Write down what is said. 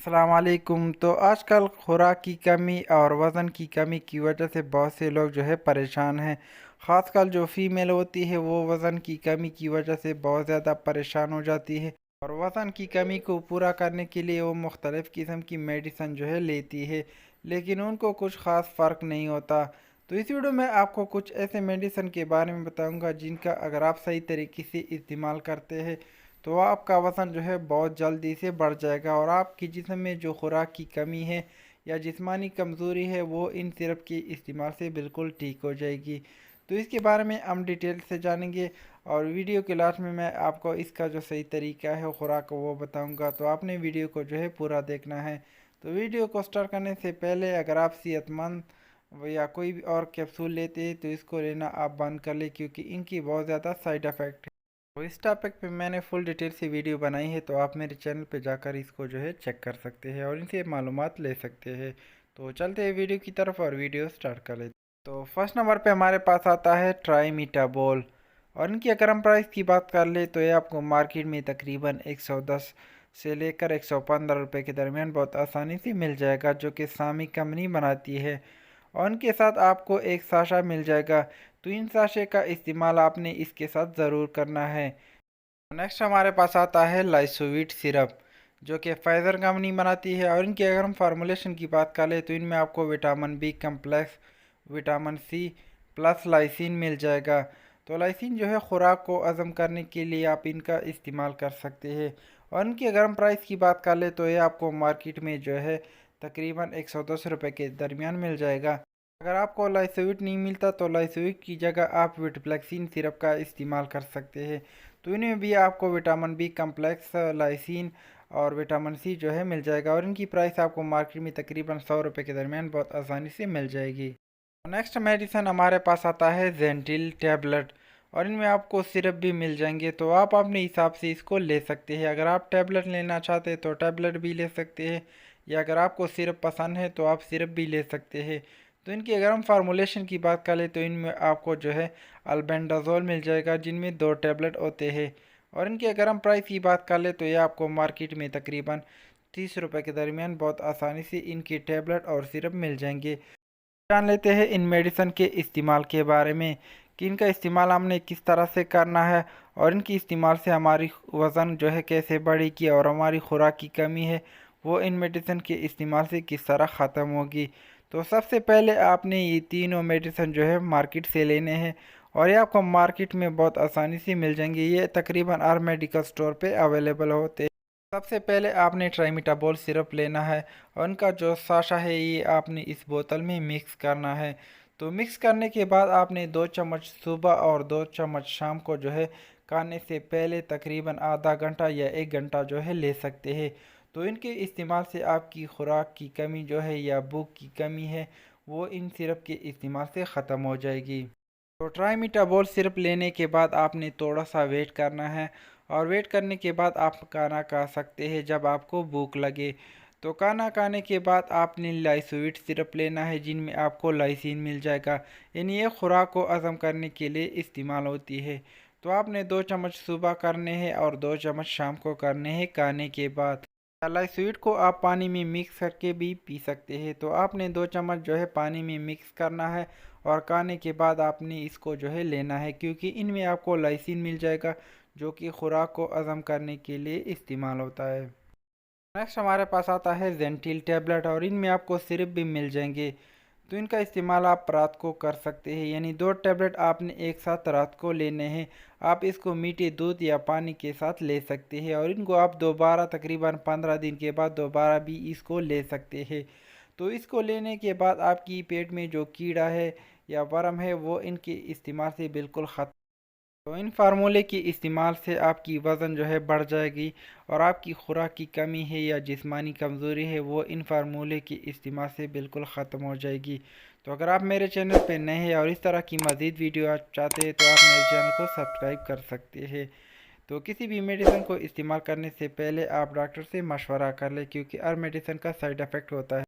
अस्सलाम वालेकुम। तो आजकल खुराक की कमी और वज़न की कमी की वजह से बहुत से लोग जो है परेशान हैं। ख़ासकर जो फ़ीमेल होती है वो वज़न की कमी की वजह से बहुत ज़्यादा परेशान हो जाती है और वज़न की कमी को पूरा करने के लिए वो मुख्तलिफ़ किस्म की मेडिसिन जो है लेती है, लेकिन उनको कुछ ख़ास फ़र्क नहीं होता। तो इस वीडियो में आपको कुछ ऐसे मेडिसिन के बारे में बताऊंगा जिनका अगर आप सही तरीके से इस्तेमाल करते हैं तो आपका वज़न जो है बहुत जल्दी से बढ़ जाएगा और आपकी जिस्म में जो खुराक की कमी है या जिस्मानी कमज़ोरी है वो इन सिरप के इस्तेमाल से बिल्कुल ठीक हो जाएगी। तो इसके बारे में हम डिटेल से जानेंगे और वीडियो के लास्ट में मैं आपको इसका जो सही तरीका है खुराक वो बताऊंगा, तो आपने वीडियो को जो है पूरा देखना है। तो वीडियो को स्टार्ट करने से पहले अगर आप सेहतमंद या कोई भी और कैप्सूल लेते हैं तो इसको लेना आप बंद कर लें, क्योंकि इनकी बहुत ज़्यादा साइड इफ़ेक्ट है। तो इस टॉपिक पे मैंने फुल डिटेल से वीडियो बनाई है, तो आप मेरे चैनल पे जाकर इसको जो है चेक कर सकते हैं और इनसे मालूमात ले सकते हैं। तो चलते हैं वीडियो की तरफ और वीडियो स्टार्ट कर लेते हैं। तो फर्स्ट नंबर पे हमारे पास आता है ट्राइमीटाबोल और इनकी अगर हम प्राइस की बात कर ले तो ये आपको मार्केट में तकरीबन 110 से लेकर 115 रुपये के दरमियान बहुत आसानी से मिल जाएगा, जो कि सामी कंपनी बनाती है। और उनके साथ आपको एक साशा मिल जाएगा, तो इन साशे का इस्तेमाल आपने इसके साथ ज़रूर करना है। नेक्स्ट हमारे पास आता है लाइसोविट सिरप, जो कि फाइज़र कंपनी बनाती है और इनकी अगर हम फार्मूलेशन की बात कर ले तो इनमें आपको vitamin B complex, vitamin C plus lysine मिल जाएगा। तो लाइसिन जो है खुराक को हज़म करने के लिए आप इनका इस्तेमाल कर सकते हैं और इनकी अगर हम प्राइस की बात कर ले तो ये आपको मार्केट में जो है तकरीबन 110 रुपये के दरमियान मिल जाएगा। अगर आपको लाइसोविट नहीं मिलता तो लाइसोविट की जगह आप विटफ्लेक्सिन सिरप का इस्तेमाल कर सकते हैं। तो इनमें भी आपको विटामिन बी कम्प्लेक्स, लाइसिन और विटामिन सी जो है मिल जाएगा और इनकी प्राइस आपको मार्केट में तकरीबन 100 रुपये के दरमियान बहुत आसानी से मिल जाएगी। नेक्स्ट मेडिसिन हमारे पास आता है जेंटिल टैबलेट और इनमें आपको सिरप भी मिल जाएंगे, तो आप अपने हिसाब से इसको ले सकते हैं। अगर आप टैबलेट लेना चाहते हैं तो टैबलेट भी ले सकते हैं, या अगर आपको सिरप पसंद है तो आप सिरप भी ले सकते हैं। तो इनकी अगर हम फार्मूलेशन की बात करें तो इनमें आपको जो है अल्बेंडाजोल मिल जाएगा, जिनमें 2 टैबलेट होते हैं। और इनकी अगर हम प्राइस की बात कर ले तो ये आपको मार्केट में तकरीबन 30 रुपये के दरमियान बहुत आसानी से इनकी टैबलेट और सिरप मिल जाएंगे। जान लेते हैं इन मेडिसिन के इस्तेमाल के बारे में कि इनका इस्तेमाल हमने किस तरह से करना है और इनकी इस्तेमाल से हमारी वज़न जो है कैसे बढ़ेगी और हमारी खुराक की कमी है वो इन मेडिसिन के इस्तेमाल से किस तरह ख़त्म होगी। तो सबसे पहले आपने ये तीनों मेडिसिन जो है मार्केट से लेने हैं और ये आपको मार्केट में बहुत आसानी से मिल जाएंगे। ये तकरीबन हर मेडिकल स्टोर पे अवेलेबल होते हैं। सबसे पहले आपने ट्राइमीटाबोल सिरप लेना है और उनका जो साशा है ये आपने इस बोतल में मिक्स करना है। तो मिक्स करने के बाद आपने 2 चम्मच सुबह और 2 चम्मच शाम को जो है खाने से पहले तकरीबन आधा घंटा या 1 घंटा जो है ले सकते हैं। तो इनके इस्तेमाल से आपकी खुराक की कमी जो है या भूख की कमी है वो इन सिरप के इस्तेमाल से ख़त्म हो जाएगी। तो ट्राइमीटाबोल सिरप लेने के बाद आपने थोड़ा सा वेट करना है और वेट करने के बाद आप खाना खा सकते हैं जब आपको भूख लगे। तो खाना खाने के बाद आपने लाइसोविट सिरप लेना है, जिनमें आपको लाइसिन मिल जाएगा, यानी ये खुराक को हज़म करने के लिए इस्तेमाल होती है। तो आपने 2 चम्मच सुबह करने हैं और 2 चम्मच शाम को करने हैं खाने के बाद। लाइसोविट को आप पानी में मिक्स करके भी पी सकते हैं। तो आपने 2 चम्मच जो है पानी में मिक्स करना है और खाने के बाद आपने इसको जो है लेना है, क्योंकि इनमें आपको लाइसिन मिल जाएगा जो कि खुराक को हज़म करने के लिए इस्तेमाल होता है। नेक्स्ट हमारे पास आता है जेंटिल टैबलेट और इनमें आपको सिरप भी मिल जाएंगे। तो इनका इस्तेमाल आप रात को कर सकते हैं, यानी 2 टैबलेट आपने एक साथ रात को लेने हैं। आप इसको मीठे दूध या पानी के साथ ले सकते हैं और इनको आप दोबारा तकरीबन 15 दिन के बाद दोबारा भी इसको ले सकते हैं। तो इसको लेने के बाद आपकी पेट में जो कीड़ा है या वर्म है वो इनके इस्तेमाल से बिल्कुल ख़त्म। तो इन फार्मूले के इस्तेमाल से आपकी वज़न जो है बढ़ जाएगी और आपकी खुराक की कमी है या जिस्मानी कमज़ोरी है वो इन फार्मूले के इस्तेमाल से बिल्कुल ख़त्म हो जाएगी। तो अगर आप मेरे चैनल पे नए हैं और इस तरह की मज़ीद वीडियो आप चाहते हैं तो आप मेरे चैनल को सब्सक्राइब कर सकते हैं। तो किसी भी मेडिसिन को इस्तेमाल करने से पहले आप डॉक्टर से मशवरा कर लें, क्योंकि हर मेडिसिन का साइड इफ़ेक्ट होता है।